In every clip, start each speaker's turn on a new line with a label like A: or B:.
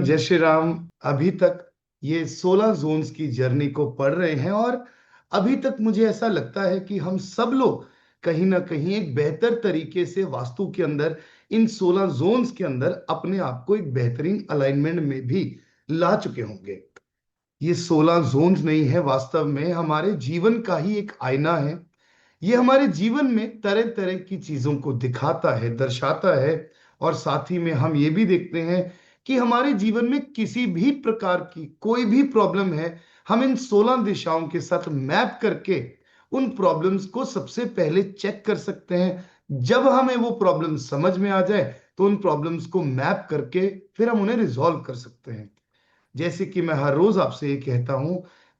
A: जय श्री राम। अभी तक ये 16 जोन्स की जर्नी को पढ़ रहे हैं और अभी तक मुझे ऐसा लगता है कि हम सब लोग कहीं ना कहीं एक बेहतर तरीके से वास्तु के अंदर इन 16 जोन्स के अंदर अपने आप को एक बेहतरीन अलाइनमेंट में भी ला चुके होंगे। ये 16 जोन्स नहीं है, वास्तव में हमारे जीवन का ही एक आईना है। ये हमारे जीवन में तरह तरह की चीजों को दिखाता है, दर्शाता है। और साथ ही में हम ये भी देखते हैं कि हमारे जीवन में किसी भी प्रकार की कोई भी प्रॉब्लम है, हम इन 16 दिशाओं के साथ मैप करके उन प्रॉब्लम्स को सबसे पहले चेक कर सकते हैं। जब हमें वो प्रॉब्लम समझ में आ जाए तो उन प्रॉब्लम्स को मैप करके फिर हम उन्हें रिजॉल्व कर सकते हैं। जैसे कि मैं हर रोज आपसे ये कहता हूं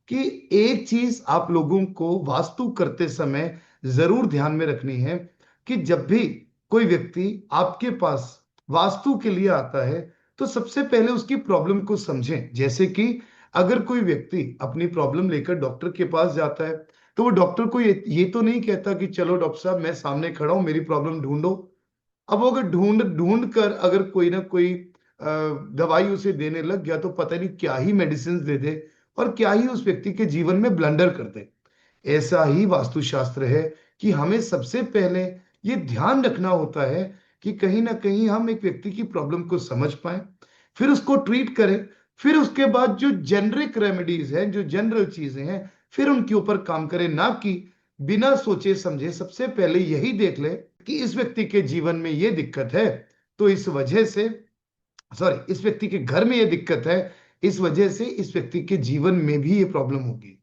A: कि एक चीज आप लोगों को वास्तु करते समय जरूर ध्यान में रखनी है कि जब भी कोई व्यक्ति आपके पास वास्तु के लिए आता है तो सबसे पहले उसकी प्रॉब्लम को समझें। जैसे कि अगर कोई व्यक्ति अपनी प्रॉब्लम लेकर डॉक्टर के पास जाता है तो वो डॉक्टर को ये तो नहीं कहता कि चलो डॉक्टर साहब मैं सामने खड़ा हूं, मेरी प्रॉब्लम ढूंढो। अब वो अगर ढूंढ ढूंढ कर अगर कोई ना कोई दवाई उसे देने लग गया तो पता नहीं क्या ही मेडिसिन दे दे और क्या ही उस व्यक्ति के जीवन में ब्लंडर कर दे। ऐसा ही वास्तुशास्त्र है कि हमें सबसे पहले ये ध्यान रखना होता है कि कहीं ना कहीं हम एक व्यक्ति की प्रॉब्लम को समझ पाए, फिर उसको ट्रीट करें। फिर उसके बाद जो जेनरिक रेमेडीज हैं, जो जनरल चीजें हैं, फिर उनके ऊपर काम करें, ना कि बिना सोचे समझे सबसे पहले यही देख ले कि इस व्यक्ति के जीवन में ये दिक्कत है तो इस वजह से, सॉरी, इस व्यक्ति के घर में ये दिक्कत है, इस वजह से इस व्यक्ति के जीवन में भी ये प्रॉब्लम होगी।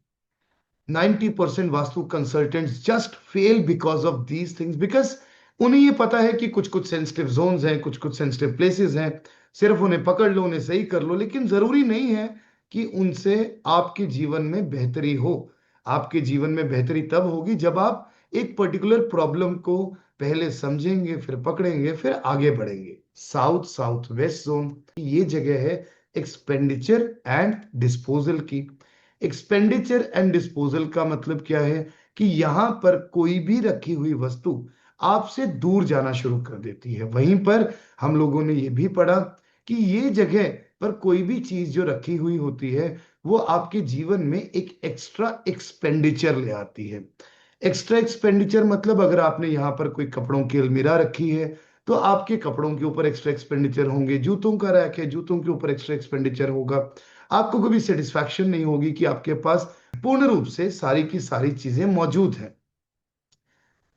A: 90% vastu consultants just fail because of these things, because उन्हें ये पता है कि कुछ कुछ सेंसिटिव जोन्स हैं, कुछ कुछ सेंसिटिव प्लेसेस हैं, सिर्फ उन्हें पकड़ लो, उन्हें सही कर लो। लेकिन जरूरी नहीं है कि उनसे आपके जीवन में बेहतरी हो। आपके जीवन में बेहतरी तब होगी जब आप एक पर्टिकुलर प्रॉब्लम को पहले समझेंगे, फिर पकड़ेंगे, फिर आगे बढ़ेंगे। साउथ साउथ वेस्ट जोन ये जगह है एक्सपेंडिचर एंड डिस्पोजल की। एक्सपेंडिचर एंड डिस्पोजल का मतलब क्या है कि यहां पर कोई भी रखी हुई वस्तु आपसे दूर जाना शुरू कर देती है। वहीं पर हम लोगों ने यह भी पढ़ा कि ये जगह पर कोई भी चीज जो रखी हुई होती है वो आपके जीवन में एक एक्स्ट्रा एक्सपेंडिचर ले आती है। एक्स्ट्रा एक्सपेंडिचर मतलब अगर आपने यहाँ पर कोई कपड़ों की अलमीरा रखी है तो आपके कपड़ों के ऊपर एक्स्ट्रा एक्सपेंडिचर होंगे। जूतों का रैक है, जूतों के ऊपर एक्स्ट्रा एक्सपेंडिचर होगा। आपको कभी सेटिस्फैक्शन नहीं होगी कि आपके पास पूर्ण रूप से सारी की सारी चीजें मौजूद हैं।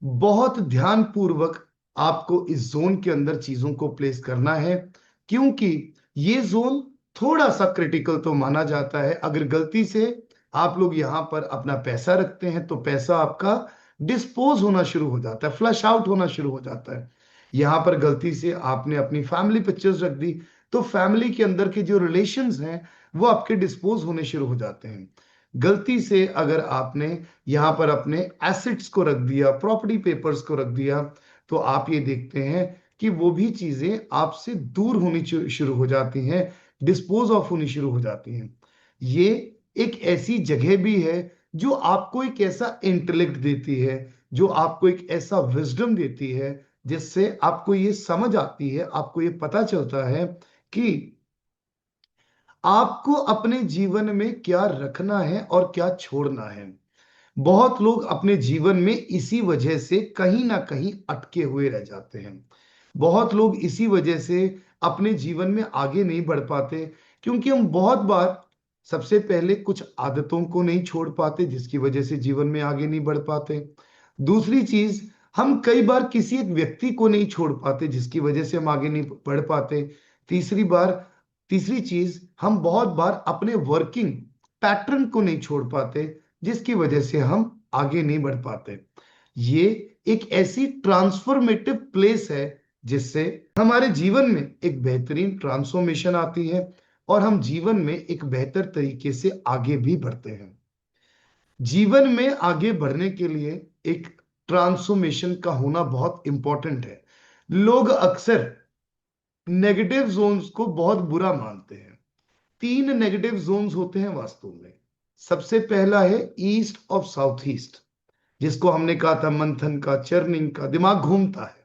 A: बहुत ध्यान पूर्वक आपको इस जोन के अंदर चीजों को प्लेस करना है, क्योंकि ये जोन थोड़ा सा क्रिटिकल तो माना जाता है। अगर गलती से आप लोग यहां पर अपना पैसा रखते हैं तो पैसा आपका डिस्पोज होना शुरू हो जाता है, फ्लश आउट होना शुरू हो जाता है। यहां पर गलती से आपने अपनी फैमिली पिक्चर्स रख दी तो फैमिली के अंदर के जो रिलेशंस हैं वो आपके डिस्पोज होने शुरू हो जाते हैं। गलती से अगर आपने यहां पर अपने एसेट्स को रख दिया, प्रॉपर्टी पेपर्स को रख दिया, तो आप ये देखते हैं कि वो भी चीजें आपसे दूर होनी शुरू हो जाती हैं, डिस्पोज ऑफ होनी शुरू हो जाती हैं। ये एक ऐसी जगह भी है जो आपको एक ऐसा इंटेलेक्ट देती है, जो आपको एक ऐसा विजडम देती है जिससे आपको ये समझ आती है, आपको ये पता चलता है कि आपको अपने जीवन में क्या रखना है और क्या छोड़ना है। बहुत लोग अपने जीवन में इसी वजह से कहीं ना कहीं अटके हुए रह जाते हैं। बहुत लोग इसी वजह से अपने जीवन में आगे नहीं बढ़ पाते, क्योंकि हम बहुत बार सबसे पहले कुछ आदतों को नहीं छोड़ पाते जिसकी वजह से जीवन में आगे नहीं बढ़ पाते। दूसरी चीज, हम कई बार किसी एक व्यक्ति को नहीं छोड़ पाते जिसकी वजह से हम आगे नहीं बढ़ पाते। तीसरी बार तीसरी चीज, हम बहुत बार अपने वर्किंग पैटर्न को नहीं छोड़ पाते जिसकी वजह से हम आगे नहीं बढ़ पाते। ये एक ऐसी ट्रांसफॉर्मेटिव प्लेस है जिससे हमारे जीवन में एक बेहतरीन ट्रांसफॉर्मेशन आती है और हम जीवन में एक बेहतर तरीके से आगे भी बढ़ते हैं। जीवन में आगे बढ़ने के लिए एक ट्रांसफॉर्मेशन का होना बहुत इंपॉर्टेंट है। लोग अक्सर नेगेटिव जोन्स को बहुत बुरा मानते हैं। 3 नेगेटिव जोन्स होते हैं वास्तु में। सबसे पहला है ईस्ट ऑफ साउथ ईस्ट, जिसको हमने कहा था मंथन का, चर्निंग का, दिमाग घूमता है।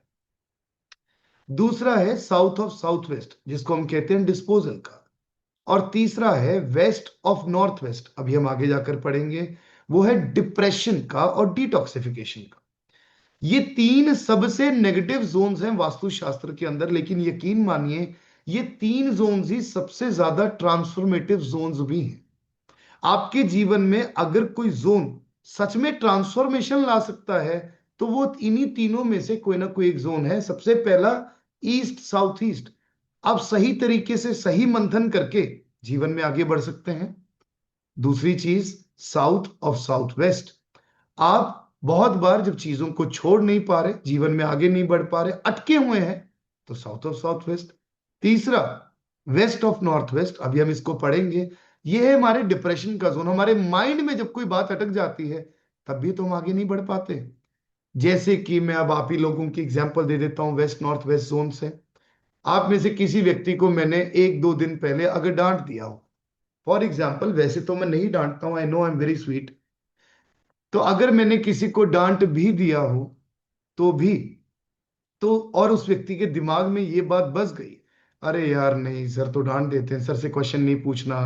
A: दूसरा है साउथ ऑफ साउथ वेस्ट, जिसको हम कहते हैं डिस्पोजल का। और तीसरा है वेस्ट ऑफ नॉर्थ वेस्ट, अभी हम आगे जाकर पढ़ेंगे, वो है डिप्रेशन का और डिटॉक्सिफिकेशन का। ये तीन सबसे नेगेटिव जोन्स हैं वास्तुशास्त्र के अंदर, लेकिन यकीन मानिए ये तीन जोन्स ही सबसे ज्यादा ट्रांसफॉर्मेटिव जोन्स भी हैं। आपके जीवन में अगर कोई जोन सच में ट्रांसफॉर्मेशन ला सकता है तो वो इन्हीं तीनों में से कोई ना कोई एक जोन है। सबसे पहला ईस्ट साउथ ईस्ट। आप सही तरीके से सही मंथन करके जीवन में आगे बढ़ सकते हैं। दूसरी चीज साउथ ऑफ साउथ वेस्ट। आप बहुत बार जब चीजों को छोड़ नहीं पा रहे, जीवन में आगे नहीं बढ़ पा रहे, अटके हुए हैं, तो साउथ ऑफ साउथ वेस्ट। तीसरा वेस्ट ऑफ नॉर्थ वेस्ट, अभी हम इसको पढ़ेंगे। ये है हमारे डिप्रेशन का जोन। हमारे माइंड में जब कोई बात अटक जाती है तब भी तो हम आगे नहीं बढ़ पाते। जैसे कि मैं अब आप ही लोगों की एग्जांपल दे देता हूं वेस्ट नॉर्थ वेस्ट जोन से। आप में से किसी व्यक्ति को मैंने एक दो दिन पहले अगर डांट दिया हो, फॉर एग्जाम्पल, वैसे तो मैं नहीं डांटता हूं, I know I am very sweet, तो अगर मैंने किसी को डांट भी दिया हो तो भी, तो और उस व्यक्ति के दिमाग में ये बात बस गई, अरे यार नहीं, सर तो डांट देते हैं, सर से क्वेश्चन नहीं पूछना,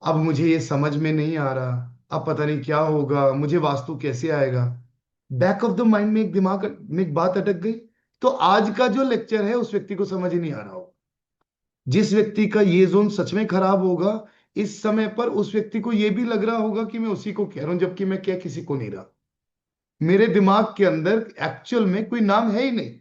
A: अब मुझे ये समझ में नहीं आ रहा, अब पता नहीं क्या होगा, मुझे वास्तु कैसे आएगा। बैक ऑफ द माइंड में एक दिमाग में एक बात अटक गई, तो आज का जो लेक्चर है उस व्यक्ति को समझ ही नहीं आ रहा हो। जिस व्यक्ति का ये जोन सच में खराब होगा, इस समय पर उस व्यक्ति को ये भी लग रहा होगा कि मैं उसी को कह रहा हूं, जबकि मैं क्या किसी को नहीं रहा। मेरे दिमाग के अंदर एक्चुअल में कोई नाम है ही नहीं,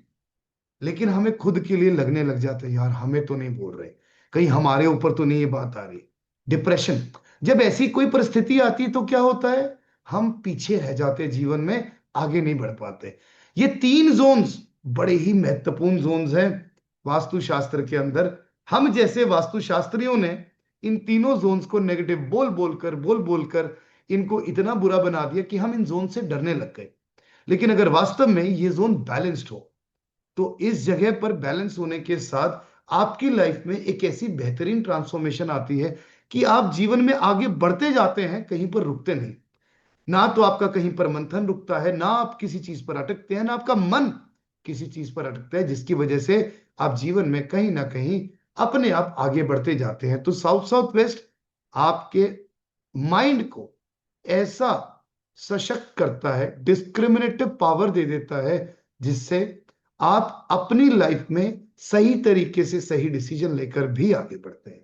A: लेकिन हमें खुद के लिए लगने लग जाता है यार हमें तो नहीं बोल रहे, कहीं हमारे ऊपर तो नहीं ये बात आ रही। डिप्रेशन। जब ऐसी कोई परिस्थिति आती है तो क्या होता है, हम पीछे रह जाते हैं, जीवन में आगे नहीं बढ़ पाते। ये तीन जोन्स बड़े ही महत्वपूर्ण जोन्स हैं वास्तुशास्त्र के अंदर। हम जैसे वास्तुशास्त्रियों ने इन तीनों जोन्स को नेगेटिव बोल बोलकर इनको इतना बुरा बना दिया कि हम इन जोन से डरने लग गए। लेकिन अगर वास्तव में ये जोन बैलेंस्ड हो तो इस जगह पर बैलेंस होने के साथ आपकी लाइफ में एक ऐसी बेहतरीन ट्रांसफॉर्मेशन आती है कि आप जीवन में आगे बढ़ते जाते हैं, कहीं पर रुकते नहीं। ना तो आपका कहीं पर मंथन रुकता है, ना आप किसी चीज पर अटकते हैं, ना आपका मन किसी चीज पर अटकता है, जिसकी वजह से आप जीवन में कहीं ना कहीं अपने आप आगे बढ़ते जाते हैं। तो साउथ साउथ वेस्ट आपके माइंड को ऐसा सशक्त करता है, डिस्क्रिमिनेटिव पावर दे देता है, जिससे आप अपनी लाइफ में सही तरीके से सही डिसीजन लेकर भी आगे बढ़ते हैं।